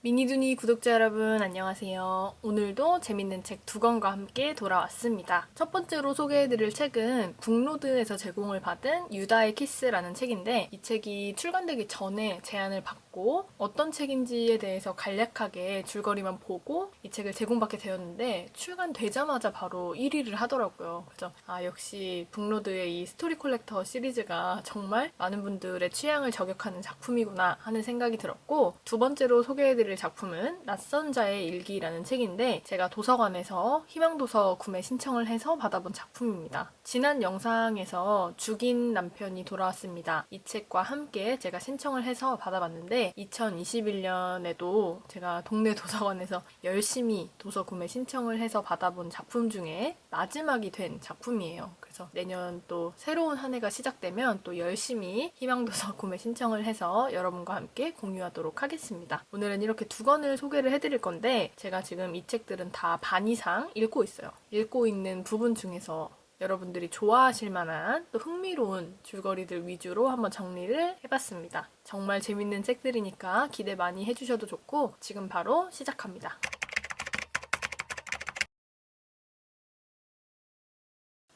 미니두니 구독자 여러분 안녕하세요. 오늘도 재밌는 책 두 권과 함께 돌아왔습니다. 첫 번째로 소개해드릴 책은 북로드에서 제공을 받은 유다의 키스라는 책인데 이 책이 출간되기 전에 제안을 받고 어떤 책인지에 대해서 간략하게 줄거리만 보고 이 책을 제공받게 되었는데 출간되자마자 바로 1위를 하더라고요. 그래서 역시 북로드의 이 스토리 콜렉터 시리즈가 정말 많은 분들의 취향을 저격하는 작품이구나 하는 생각이 들었고, 두 번째로 소개해드릴 작품은 낯선 자의 일기라는 책인데 제가 도서관에서 희망도서 구매 신청을 해서 받아본 작품입니다. 지난 영상에서 죽인 남편이 돌아왔습니다. 이 책과 함께 제가 신청을 해서 받아봤는데 2021년에도 제가 동네 도서관에서 열심히 도서 구매 신청을 해서 받아본 작품 중에 마지막이 된 작품이에요. 그래서 내년 또 새로운 한 해가 시작되면 또 열심히 희망도서 구매 신청을 해서 여러분과 함께 공유하도록 하겠습니다. 오늘은 이렇게 두 권을 소개를 해드릴 건데 제가 지금 이 책들은 다 반 이상 읽고 있어요. 읽고 있는 부분 중에서 여러분들이 좋아하실 만한 또 흥미로운 줄거리들 위주로 한번 정리를 해봤습니다. 정말 재밌는 책들이니까 기대 많이 해주셔도 좋고 지금 바로 시작합니다.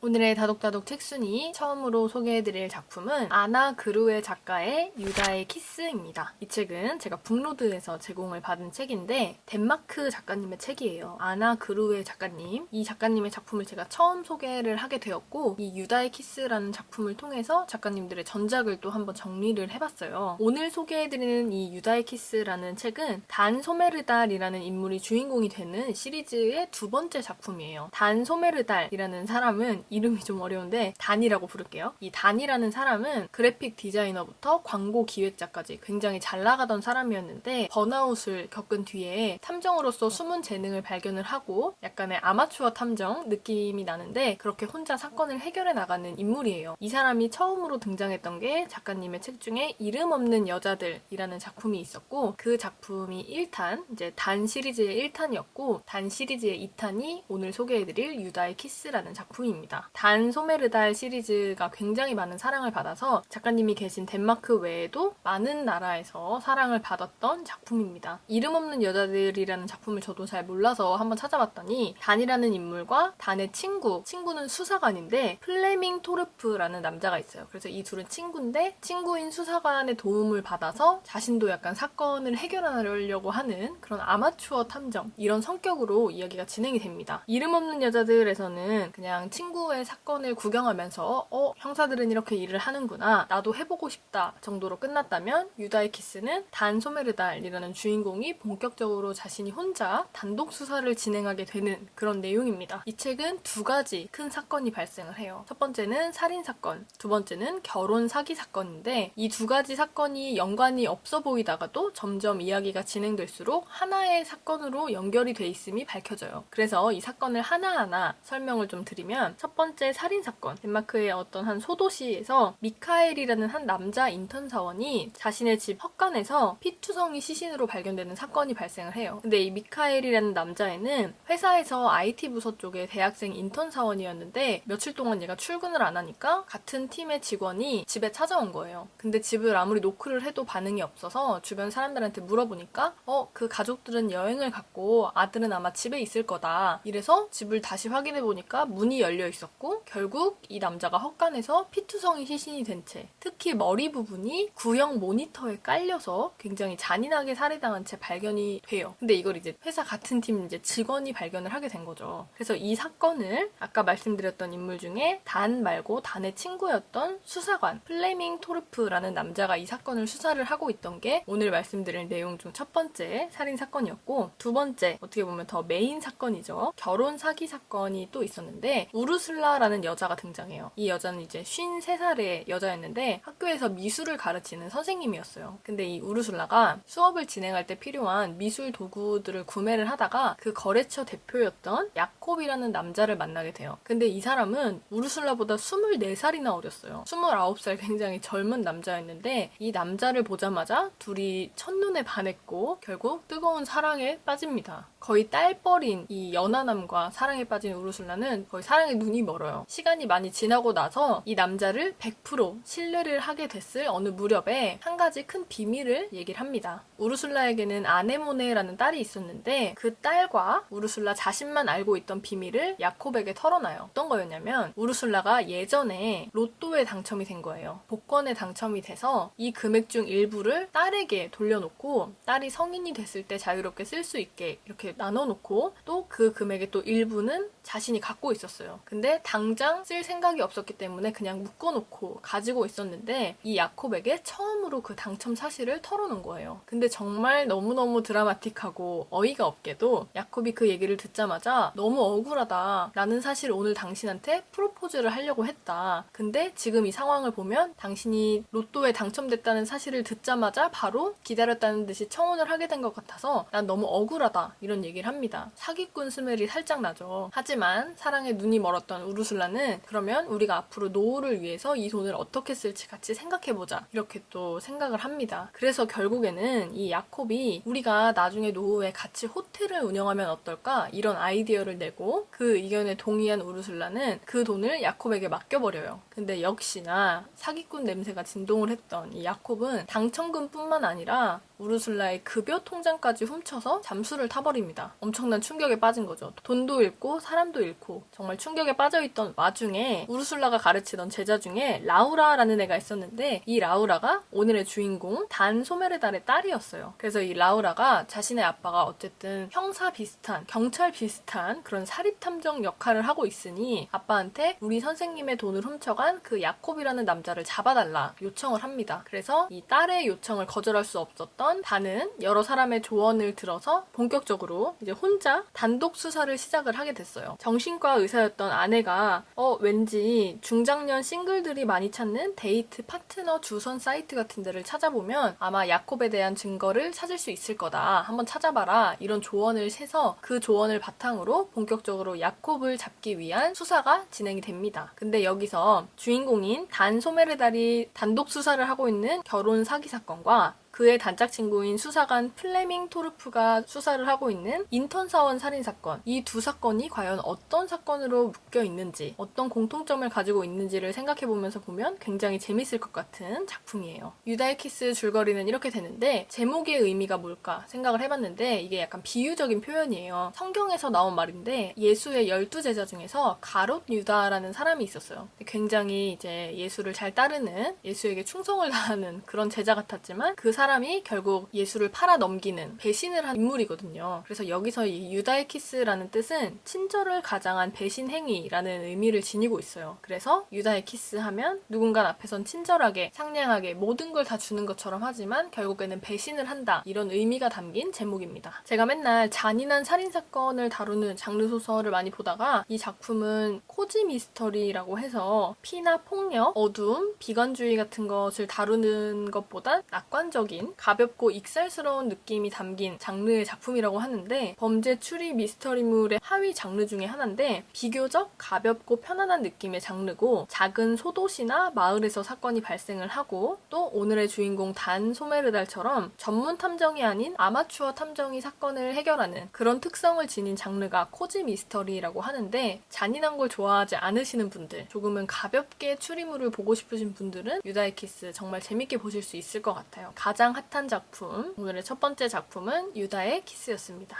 오늘의 다독다독 책순위 처음으로 소개해드릴 작품은 아나 그루의 작가의 유다의 키스입니다. 이 책은 제가 북로드에서 제공을 받은 책인데 덴마크 작가님의 책이에요. 아나 그루의 작가님. 이 작가님의 작품을 제가 처음 소개를 하게 되었고 이 유다의 키스라는 작품을 통해서 작가님들의 전작을 또 한번 정리를 해봤어요. 오늘 소개해드리는 이 유다의 키스라는 책은 단 소메르달이라는 인물이 주인공이 되는 시리즈의 두 번째 작품이에요. 단 소메르달이라는 사람은 이름이 좀 어려운데 단이라고 부를게요. 이 단이라는 사람은 그래픽 디자이너부터 광고 기획자까지 굉장히 잘 나가던 사람이었는데 번아웃을 겪은 뒤에 탐정으로서 숨은 재능을 발견을 하고 약간의 아마추어 탐정 느낌이 나는데 그렇게 혼자 사건을 해결해 나가는 인물이에요. 이 사람이 처음으로 등장했던 게 작가님의 책 중에 이름 없는 여자들이라는 작품이 있었고 그 작품이 1탄, 이제 단 시리즈의 1탄이었고 단 시리즈의 2탄이 오늘 소개해드릴 유다의 키스라는 작품입니다. 단 소메르달 시리즈가 굉장히 많은 사랑을 받아서 작가님이 계신 덴마크 외에도 많은 나라에서 사랑을 받았던 작품입니다. 이름 없는 여자들이라는 작품을 저도 잘 몰라서 한번 찾아봤더니 단이라는 인물과 단의 친구는 수사관인데 플레밍 토르프라는 남자가 있어요. 그래서 이 둘은 친구인데 친구인 수사관의 도움을 받아서 자신도 약간 사건을 해결하려고 하는 그런 아마추어 탐정, 이런 성격으로 이야기가 진행이 됩니다. 이름 없는 여자들에서는 그냥 친구의 사건을 구경하면서 형사들은 이렇게 일을 하는구나, 나도 해보고 싶다 정도로 끝났다면 유다의 키스는 단 소메르달이라는 주인공이 본격적으로 자신이 혼자 단독 수사를 진행하게 되는 그런 내용입니다. 이 책은 두 가지 큰 사건이 발생을 해요. 첫 번째는 살인사건, 두 번째는 결혼 사기 사건인데 이 두 가지 사건이 연관이 없어 보이다가도 점점 이야기가 진행될수록 하나의 사건으로 연결이 돼 있음이 밝혀져요. 그래서 이 사건을 하나하나 설명을 좀 드리면 첫 번째 살인사건, 덴마크의 어떤 한 소도시에서 미카엘이라는 한 남자 인턴 사원이 자신의 집 헛간에서 피투성이 시신으로 발견되는 사건이 발생을 해요. 근데 이 미카엘이라는 남자애는 회사에서 IT 부서 쪽의 대학생 인턴 사원이었는데 며칠 동안 얘가 출근을 안 하니까 같은 팀의 직원이 집에 찾아온 거예요. 근데 집을 아무리 노크를 해도 반응이 없어서 주변 사람들한테 물어보니까 그 가족들은 여행을 갔고 아들은 아마 집에 있을 거다. 이래서 집을 다시 확인해 보니까 문이 열려 있었고 결국 이 남자가 헛간에서 피투성이 시신이 된 채, 특히 머리 부분이 구형 모니터에 깔려서 굉장히 잔인하게 살해당한 채 발견이 돼요. 근데 이걸 이제 회사 같은 팀 이제 직원이 발견을 하게 된 거죠. 그래서 이 사건을 아까 말씀드렸던 인물 중에 단 말고 단의 친구였던 수사관 플레밍 토르프라는 남자가 이 사건을 수사를 하고 있던 게 오늘 말씀드릴 내용 중 첫 번째 살인 사건이었고, 두 번째 어떻게 보면 더 메인 사건이죠. 결혼 사기 사건이 또 있었는데 우르슬라라는 여자가 등장해요. 이 여자는 이제 53살의 여자였는데 학교에서 미술을 가르치는 선생님이었어요. 근데 이 우르슬라가 수업을 진행할 때 필요한 미술 도구들을 구매를 하다가 그 거래처 대표였던 야콥이라는 남자를 만나게 돼요. 근데 이 사람은 우르슬라보다 24살이나 어렸어요. 29살 굉장히 젊은 남자였는데 이 남자를 보자마자 둘이 첫눈에 반했고 결국 뜨거운 사랑에 빠집니다. 거의 딸뻘인 이 연하남과 사랑에 빠진 우르슬라는 거의 사랑에 눈이 눈이 멀어요. 시간이 많이 지나고 나서 이 남자를 100% 신뢰를 하게 됐을 어느 무렵에 한 가지 큰 비밀을 얘기를 합니다. 우르술라에게는 아네모네라는 딸이 있었는데 그 딸과 우르술라 자신만 알고 있던 비밀을 야콥에게 털어놔요. 어떤 거였냐면 우르술라가 예전에 로또에 당첨이 된 거예요. 복권에 당첨이 돼서 이 금액 중 일부를 딸에게 돌려놓고 딸이 성인이 됐을 때 자유롭게 쓸 수 있게 이렇게 나눠놓고 또 그 금액의 또 일부는 자신이 갖고 있었어요. 근데 당장 쓸 생각이 없었기 때문에 그냥 묶어놓고 가지고 있었는데 이 야콥에게 처음으로 그 당첨 사실을 털어놓은 거예요. 근데 정말 너무너무 드라마틱하고 어이가 없게도 야콥이 그 얘기를 듣자마자 너무 억울하다. 나는 사실 오늘 당신한테 프로포즈를 하려고 했다. 근데 지금 이 상황을 보면 당신이 로또에 당첨됐다는 사실을 듣자마자 바로 기다렸다는 듯이 청혼을 하게 된 것 같아서 난 너무 억울하다. 이런 얘기를 합니다. 사기꾼 스멜이 살짝 나죠. 하지만 사랑에 눈이 멀었던 우르술라는 그러면 우리가 앞으로 노후를 위해서 이 돈을 어떻게 쓸지 같이 생각해보자. 이렇게 또 생각을 합니다. 그래서 결국에는 이 야콥이 우리가 나중에 노후에 같이 호텔을 운영하면 어떨까? 이런 아이디어를 내고 그 의견에 동의한 우르술라는 그 돈을 야콥에게 맡겨버려요. 근데 역시나 사기꾼 냄새가 진동을 했던 이 야콥은 당첨금뿐만 아니라 우르술라의 급여 통장까지 훔쳐서 잠수를 타버립니다. 엄청난 충격에 빠진 거죠. 돈도 잃고 사람도 잃고 정말 충격에 빠져있던 와중에 우르술라가 가르치던 제자 중에 라우라라는 애가 있었는데 이 라우라가 오늘의 주인공 단 소메르달의 딸이었어요. 그래서 이 라우라가 자신의 아빠가 어쨌든 형사 비슷한 경찰 비슷한 그런 사립탐정 역할을 하고 있으니 아빠한테 우리 선생님의 돈을 훔쳐간 그 야콥이라는 남자를 잡아달라 요청을 합니다. 그래서 이 딸의 요청을 거절할 수 없었던 단은 여러 사람의 조언을 들어서 본격적으로 이제 혼자 단독 수사를 시작을 하게 됐어요. 정신과 의사였던 아내가 왠지 중장년 싱글들이 많이 찾는 데이트 파트너 주선 사이트 같은 데를 찾아보면 아마 야콥에 대한 증거를 찾을 수 있을 거다. 한번 찾아봐라. 이런 조언을 해서 그 조언을 바탕으로 본격적으로 야콥을 잡기 위한 수사가 진행이 됩니다. 근데 여기서 주인공인 단 소메르달이 단독 수사를 하고 있는 결혼 사기 사건과 그의 단짝 친구인 수사관 플레밍 토르프가 수사를 하고 있는 인턴 사원 살인사건, 이 두 사건이 과연 어떤 사건으로 묶여 있는지, 어떤 공통점을 가지고 있는지를 생각해보면서 보면 굉장히 재밌을 것 같은 작품이에요. 유다의 키스 줄거리는 이렇게 되는데 제목의 의미가 뭘까 생각을 해봤는데 이게 약간 비유적인 표현이에요. 성경에서 나온 말인데 예수의 12제자 중에서 가롯 유다라는 사람이 있었어요. 굉장히 이제 예수를 잘 따르는, 예수에게 충성을 다하는 그런 제자 같았지만 그 사람이 결국 예수를 팔아 넘기는 배신을 한 인물이거든요. 그래서 여기서 이 유다의 키스라는 뜻은 친절을 가장한 배신 행위라는 의미를 지니고 있어요. 그래서 유다의 키스 하면 누군가 앞에선 친절하게 상냥하게 모든 걸 다 주는 것처럼 하지만 결국에는 배신을 한다. 이런 의미가 담긴 제목입니다. 제가 맨날 잔인한 살인사건을 다루는 장르 소설을 많이 보다가 이 작품은 코지 미스터리라고 해서 피나 폭력, 어두움, 비관주의 같은 것을 다루는 것보다 낙관적인 가볍고 익살스러운 느낌이 담긴 장르의 작품이라고 하는데 범죄 추리 미스터리물의 하위 장르 중에 하나인데 비교적 가볍고 편안한 느낌의 장르고 작은 소도시나 마을에서 사건이 발생을 하고 또 오늘의 주인공 단 소메르달처럼 전문 탐정이 아닌 아마추어 탐정이 사건을 해결하는 그런 특성을 지닌 장르가 코지 미스터리라고 하는데 잔인한 걸 좋아하지 않으시는 분들, 조금은 가볍게 추리물을 보고 싶으신 분들은 유다의 키스 정말 재밌게 보실 수 있을 것 같아요. 가장 핫한 작품, 오늘의 첫 번째 작품은 유다의 키스였습니다.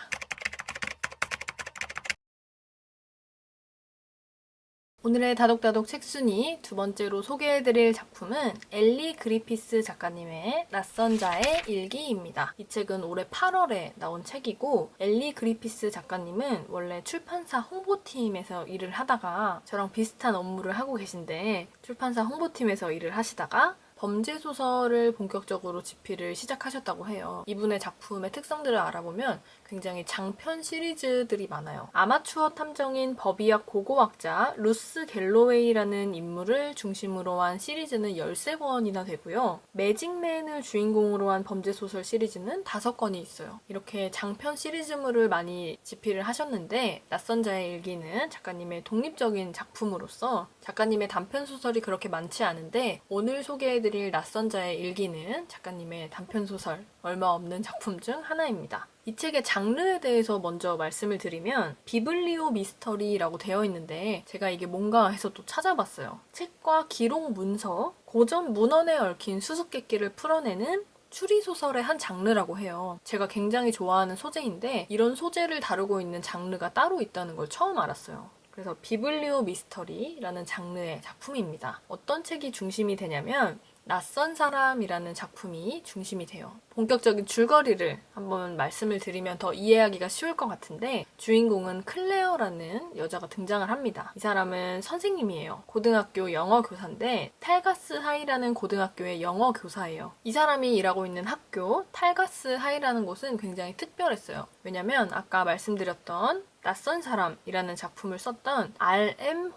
오늘의 다독다독 책순위 두 번째로 소개해드릴 작품은 엘리 그리피스 작가님의 낯선 자의 일기입니다. 이 책은 올해 8월에 나온 책이고 엘리 그리피스 작가님은 원래 출판사 홍보팀에서 일을 하다가 저랑 비슷한 업무를 하고 계신데 출판사 홍보팀에서 일을 하시다가 범죄 소설을 본격적으로 집필을 시작하셨다고 해요. 이분의 작품의 특성들을 알아보면 굉장히 장편 시리즈들이 많아요. 아마추어 탐정인 법의학 고고학자 루스 갤로웨이라는 인물을 중심으로 한 시리즈는 13권이나 되고요. 매직맨을 주인공으로 한 범죄 소설 시리즈는 5권이 있어요. 이렇게 장편 시리즈물을 많이 집필을 하셨는데 낯선 자의 일기는 작가님의 독립적인 작품으로서 작가님의 단편 소설이 그렇게 많지 않은데 오늘 소개해드릴 소개해드릴 낯선 자의 일기는 작가님의 단편소설 얼마 없는 작품 중 하나입니다. 이 책의 장르에 대해서 먼저 말씀을 드리면 비블리오 미스터리라고 되어 있는데 제가 이게 뭔가 해서 또 찾아봤어요. 책과 기록 문서, 고전 문헌에 얽힌 수수께끼를 풀어내는 추리소설의 한 장르라고 해요. 제가 굉장히 좋아하는 소재인데 이런 소재를 다루고 있는 장르가 따로 있다는 걸 처음 알았어요. 그래서 비블리오 미스터리라는 장르의 작품입니다. 어떤 책이 중심이 되냐면 낯선 사람이라는 작품이 중심이 돼요. 본격적인 줄거리를 한번 말씀을 드리면 더 이해하기가 쉬울 것 같은데 주인공은 클레어라는 여자가 등장을 합니다. 이 사람은 선생님이에요. 고등학교 영어 교사인데 탈가스 하이라는 고등학교의 영어 교사예요. 이 사람이 일하고 있는 학교 탈가스 하이라는 곳은 굉장히 특별했어요. 왜냐면 아까 말씀드렸던 낯선 사람이라는 작품을 썼던 RM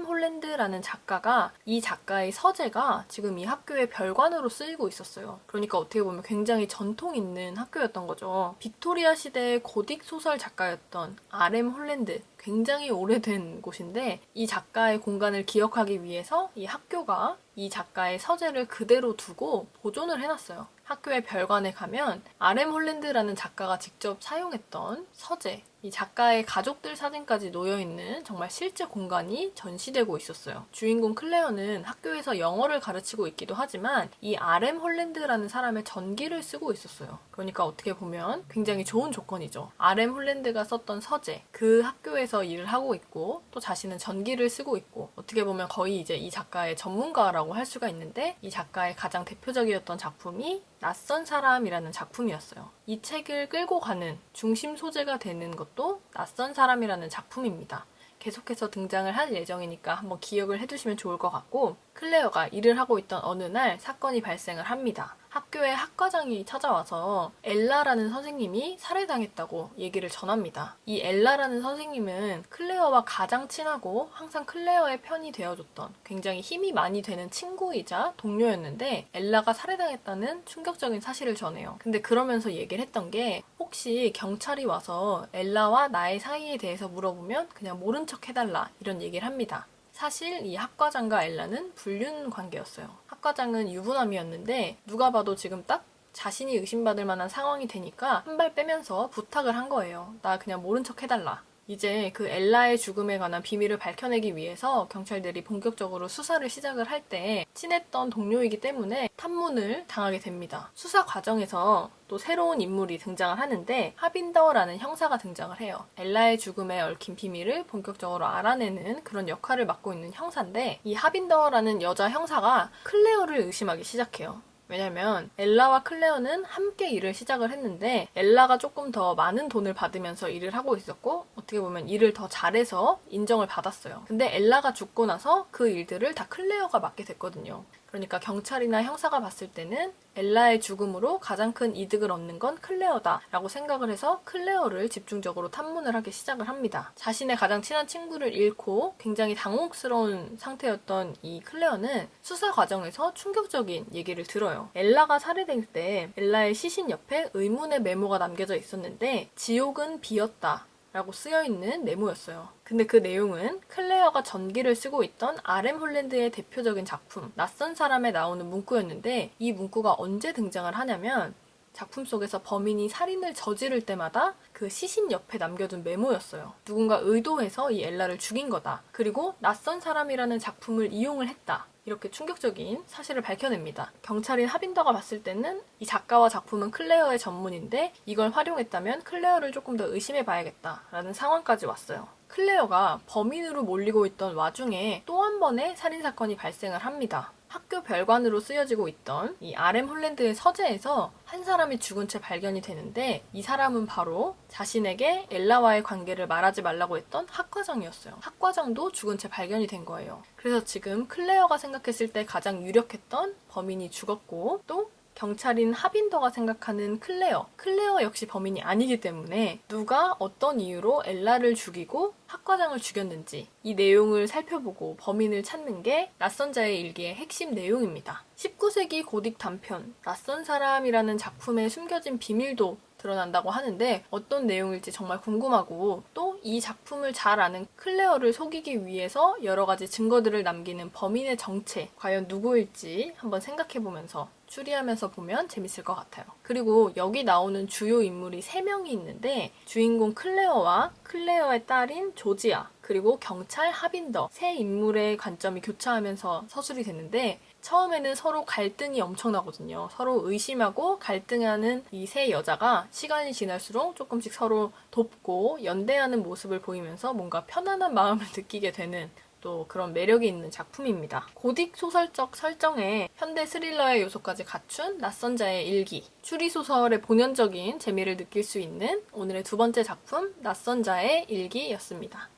홀랜드라는 작가가 이 작가의 서재가 지금 이 학교의 별관으로 쓰이고 있었어요. 그러니까 어떻게 보면 굉장히 전통 있는 학교였던 거죠. 빅토리아 시대의 고딕 소설 작가였던 RM 홀랜드, 굉장히 오래된 곳인데 이 작가의 공간을 기억하기 위해서 이 학교가 이 작가의 서재를 그대로 두고 보존을 해놨어요. 학교의 별관에 가면 RM 홀랜드라는 작가가 직접 사용했던 서재, 이 작가의 가족들 사진까지 놓여있는 정말 실제 공간이 전시되고 있었어요. 주인공 클레어는 학교에서 영어를 가르치고 있기도 하지만 이 RM 홀랜드라는 사람의 전기를 쓰고 있었어요. 그러니까 어떻게 보면 굉장히 좋은 조건이죠. RM 홀랜드가 썼던 서재, 그 학교에서 일을 하고 있고 또 자신은 전기를 쓰고 있고 어떻게 보면 거의 이제 이 작가의 전문가라고 할 수가 있는데 이 작가의 가장 대표적이었던 작품이 낯선 사람이라는 작품이었어요. 이 책을 끌고 가는 중심 소재가 되는 것도 낯선 사람이라는 작품입니다. 계속해서 등장을 할 예정이니까 한번 기억을 해두시면 좋을 것 같고 클레어가 일을 하고 있던 어느 날 사건이 발생을 합니다. 학교에 학과장이 찾아와서 엘라라는 선생님이 살해당했다고 얘기를 전합니다. 이 엘라라는 선생님은 클레어와 가장 친하고 항상 클레어의 편이 되어줬던 굉장히 힘이 많이 되는 친구이자 동료였는데 엘라가 살해당했다는 충격적인 사실을 전해요. 근데 그러면서 얘기를 했던 게 혹시 경찰이 와서 엘라와 나의 사이에 대해서 물어보면 그냥 모른 척 해달라 이런 얘기를 합니다. 사실 이 학과장과 엘라는 불륜 관계였어요. 학과장은 유부남이었는데 누가 봐도 지금 딱 자신이 의심받을 만한 상황이 되니까 한 발 빼면서 부탁을 한 거예요. 나 그냥 모른 척 해달라. 이제 그 엘라의 죽음에 관한 비밀을 밝혀내기 위해서 경찰들이 본격적으로 수사를 시작을 할 때 친했던 동료이기 때문에 탐문을 당하게 됩니다. 수사 과정에서 또 새로운 인물이 등장을 하는데 하빈더라는 형사가 등장을 해요. 엘라의 죽음에 얽힌 비밀을 본격적으로 알아내는 그런 역할을 맡고 있는 형사인데 이 하빈더라는 여자 형사가 클레어를 의심하기 시작해요. 왜냐면 엘라와 클레어는 함께 일을 시작을 했는데 엘라가 조금 더 많은 돈을 받으면서 일을 하고 있었고 어떻게 보면 일을 더 잘해서 인정을 받았어요. 근데 엘라가 죽고 나서 그 일들을 다 클레어가 맡게 됐거든요. 그러니까 경찰이나 형사가 봤을 때는 엘라의 죽음으로 가장 큰 이득을 얻는 건 클레어다 라고 생각을 해서 클레어를 집중적으로 탐문을 하기 시작을 합니다. 자신의 가장 친한 친구를 잃고 굉장히 당혹스러운 상태였던 이 클레어는 수사 과정에서 충격적인 얘기를 들어요. 엘라가 살해될 때 엘라의 시신 옆에 의문의 메모가 남겨져 있었는데 지옥은 비었다 라고 쓰여있는 메모였어요. 근데 그 내용은 클레어가 전기를 쓰고 있던 RM 홀랜드의 대표적인 작품 낯선 사람에 나오는 문구였는데 이 문구가 언제 등장을 하냐면 작품 속에서 범인이 살인을 저지를 때마다 그 시신 옆에 남겨둔 메모였어요. 누군가 의도해서 이 엘라를 죽인 거다. 그리고 낯선 사람이라는 작품을 이용을 했다. 이렇게 충격적인 사실을 밝혀냅니다. 경찰인 하빈더가 봤을 때는 이 작가와 작품은 클레어의 전문인데 이걸 활용했다면 클레어를 조금 더 의심해봐야겠다라는 상황까지 왔어요. 클레어가 범인으로 몰리고 있던 와중에 또 한 번의 살인사건이 발생을 합니다. 학교 별관으로 쓰여지고 있던 이 RM 홀랜드의 서재에서 한 사람이 죽은 채 발견이 되는데 이 사람은 바로 자신에게 엘라와의 관계를 말하지 말라고 했던 학과장이었어요. 학과장도 죽은 채 발견이 된 거예요. 그래서 지금 클레어가 생각했을 때 가장 유력했던 범인이 죽었고 또 경찰인 하빈더가 생각하는 클레어 역시 범인이 아니기 때문에 누가 어떤 이유로 엘라를 죽이고 학과장을 죽였는지 이 내용을 살펴보고 범인을 찾는 게 낯선 자의 일기의 핵심 내용입니다. 19세기 고딕 단편 낯선 사람이라는 작품에 숨겨진 비밀도 드러난다고 하는데 어떤 내용일지 정말 궁금하고 또 이 작품을 잘 아는 클레어를 속이기 위해서 여러 가지 증거들을 남기는 범인의 정체 과연 누구일지 한번 생각해보면서 추리하면서 보면 재밌을 것 같아요. 그리고 여기 나오는 주요 인물이 3명이 있는데 주인공 클레어와 클레어의 딸인 조지아 그리고 경찰 하빈더 세 인물의 관점이 교차하면서 서술이 되는데 처음에는 서로 갈등이 엄청나거든요. 서로 의심하고 갈등하는 이 세 여자가 시간이 지날수록 조금씩 서로 돕고 연대하는 모습을 보이면서 뭔가 편안한 마음을 느끼게 되는 또 그런 매력이 있는 작품입니다. 고딕 소설적 설정에 현대 스릴러의 요소까지 갖춘 낯선 자의 일기, 추리소설의 본연적인 재미를 느낄 수 있는 오늘의 두 번째 작품 낯선 자의 일기였습니다.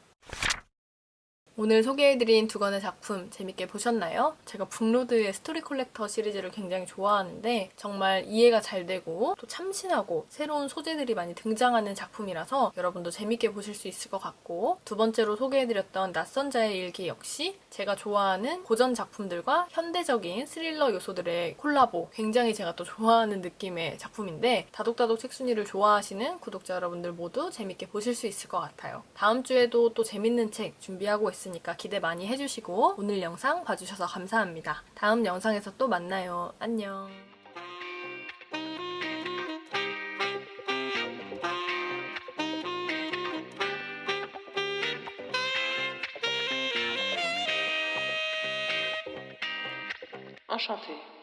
오늘 소개해드린 두 권의 작품 재밌게 보셨나요? 제가 북로드의 스토리 컬렉터 시리즈를 굉장히 좋아하는데 정말 이해가 잘 되고 또 참신하고 새로운 소재들이 많이 등장하는 작품이라서 여러분도 재밌게 보실 수 있을 것 같고 두 번째로 소개해드렸던 낯선 자의 일기 역시 제가 좋아하는 고전 작품들과 현대적인 스릴러 요소들의 콜라보 굉장히 제가 또 좋아하는 느낌의 작품인데 다독다독 책순이를 좋아하시는 구독자 여러분들 모두 재밌게 보실 수 있을 것 같아요. 다음 주에도 또 재밌는 책 준비하고 있으니까 기대 많이 해주시고 오늘 영상 봐주셔서 감사합니다. 다음 영상에서 또 만나요. 안녕. Enchanté.